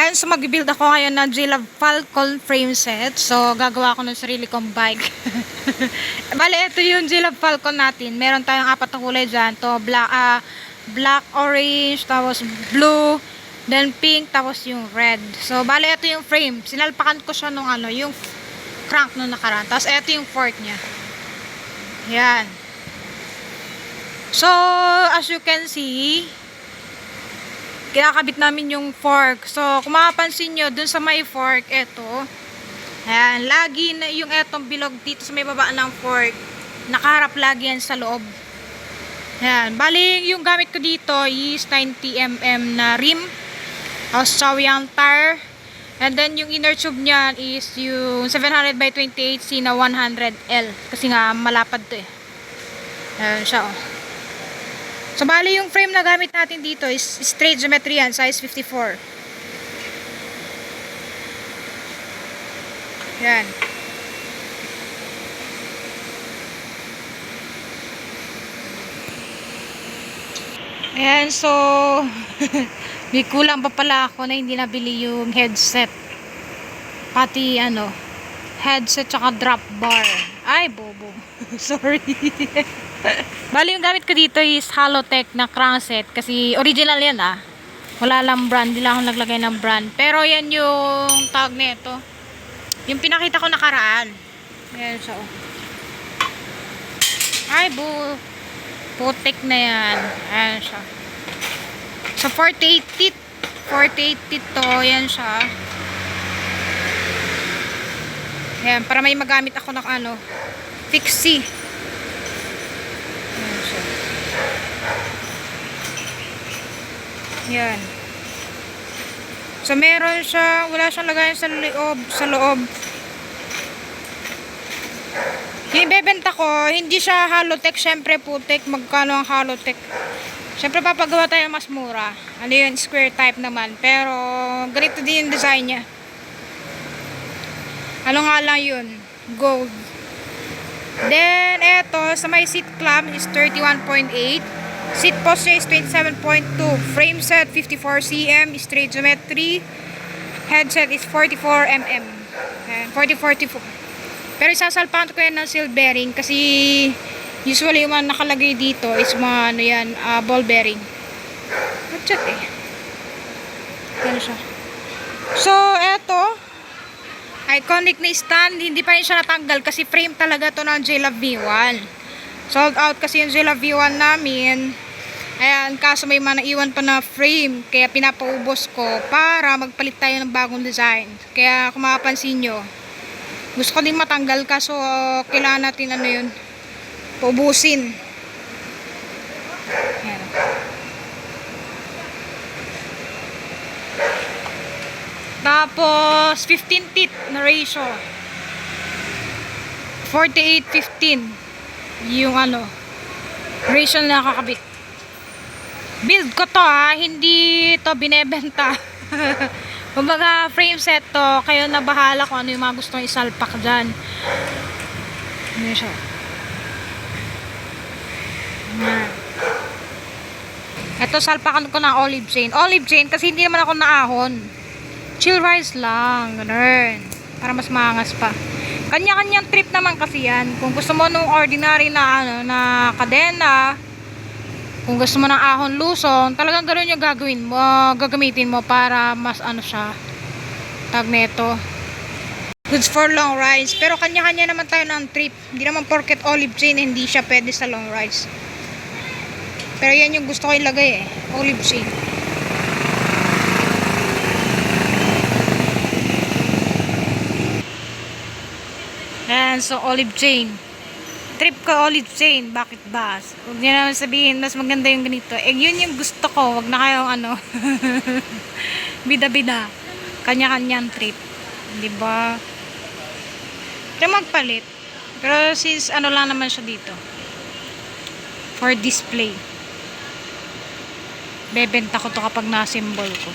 Ayan, so mag-build ako ngayon ng J-Love Falcon frame set. So, gagawa ko ng sarili kong bike. Bale, ito yung J-Love Falcon natin. Meron tayong 4 na kulay dyan. To black, orange, tapos blue, then pink, tapos yung red. So, bale, ito yung frame. Sinalpakan ko siya nung yung crank nung nakaraan. Tapos, ito yung fork niya. Yan. So, as you can see, kinakabit namin yung fork. So, kung mapapansin nyo, dun sa may fork, eto. Ayan, lagi na yung etong bilog dito sa may baba ng fork. Nakaharap lagi yan sa loob. Ayan, bali yung gamit ko dito is 90mm na rim. Tapos Chowyang tire. And then yung inner tube niyan is yung 700/28C na 100L. Kasi nga malapad to eh. Ayan siya oh. So, bali yung frame na gamit natin dito is straight geometry yan, size 54. Yan. Ayan, so, may kulang pa pala ako na hindi nabili yung headset. Pati, headset tsaka drop bar. Ay, bobo. Sorry. Bali yung gamit ko dito is Halotech na crankset kasi original yan wala lang brand, hindi lang ako naglagay ng brand, pero yan yung tawag nito, yung pinakita ko nakaraan. Ayan siya oh. Ay putik na yan. Ayan siya. So 48 teeth to. Yan siya. Ayan, para may magamit ako ng fixie. Yan. So, meron siya, wala siyang lagayan sa loob. Yung ibebenta ko, hindi siya Halotech, syempre putik. Magkano ang Halotech? Syempre papagawa tayo mas mura. Yun, square type naman. Pero, ganito din yung design niya. Nga lang yun? Gold. Then, eto, sa may seat clamp is 31.8. Seat post niya is 27.2. Frame set 54cm. Straight geometry. Headset is 44mm. 44. Pero isasalpakan ko yan ng seal bearing kasi usually yung mga nakalagay dito is mga ball bearing. What's eh? Yan siya. So, eto. Iconic na stand. Hindi pa rin siya natanggal kasi frame talaga to ng J-Love V1. Sold out kasi yung J-Love V1 namin. Ayan, kaso may mga naiwan pa na frame. Kaya pinapaubos ko para magpalit tayo ng bagong design. Kaya kung mapapansin nyo, gusto ko din matanggal kaso kailangan natin paubusin. Ayan. Tapos 15 teeth na ratio. 48-15 yung ratio na nakakabit. Build ko to hindi to binebenta. Kumbaga frame set to, kayo na bahala kung ano yung mga gustong isalpak dyan. Ano siya? Ito salpakan ko ng olive chain. Olive chain kasi hindi naman ako naahon. Chill rice lang, ganun. Para mas maangas pa. Kanya-kanyang trip naman kasi yan. Kung gusto mo nung ordinary na na kadena, kung gusto mo ng ahon lusong, talagang ganoon yung gagawin mo, gagamitin mo para mas siya. Tag neto. Goods for long rides. Pero kanya-kanya naman tayo ng trip. Hindi naman porket olive chain, hindi siya pwede sa long rides. Pero yan yung gusto ko ilagay olive chain. Ayan, so olive chain. Trip ko olive chain. Bakit ba? Huwag niyo naman sabihin, mas maganda yung ganito. Yun yung gusto ko. Huwag na kayong bida-bida. Kanya-kanyang trip. Diba? Ito magpalit. Pero since lang naman siya dito. For display. Bebenta ko to kapag na-symbol ko.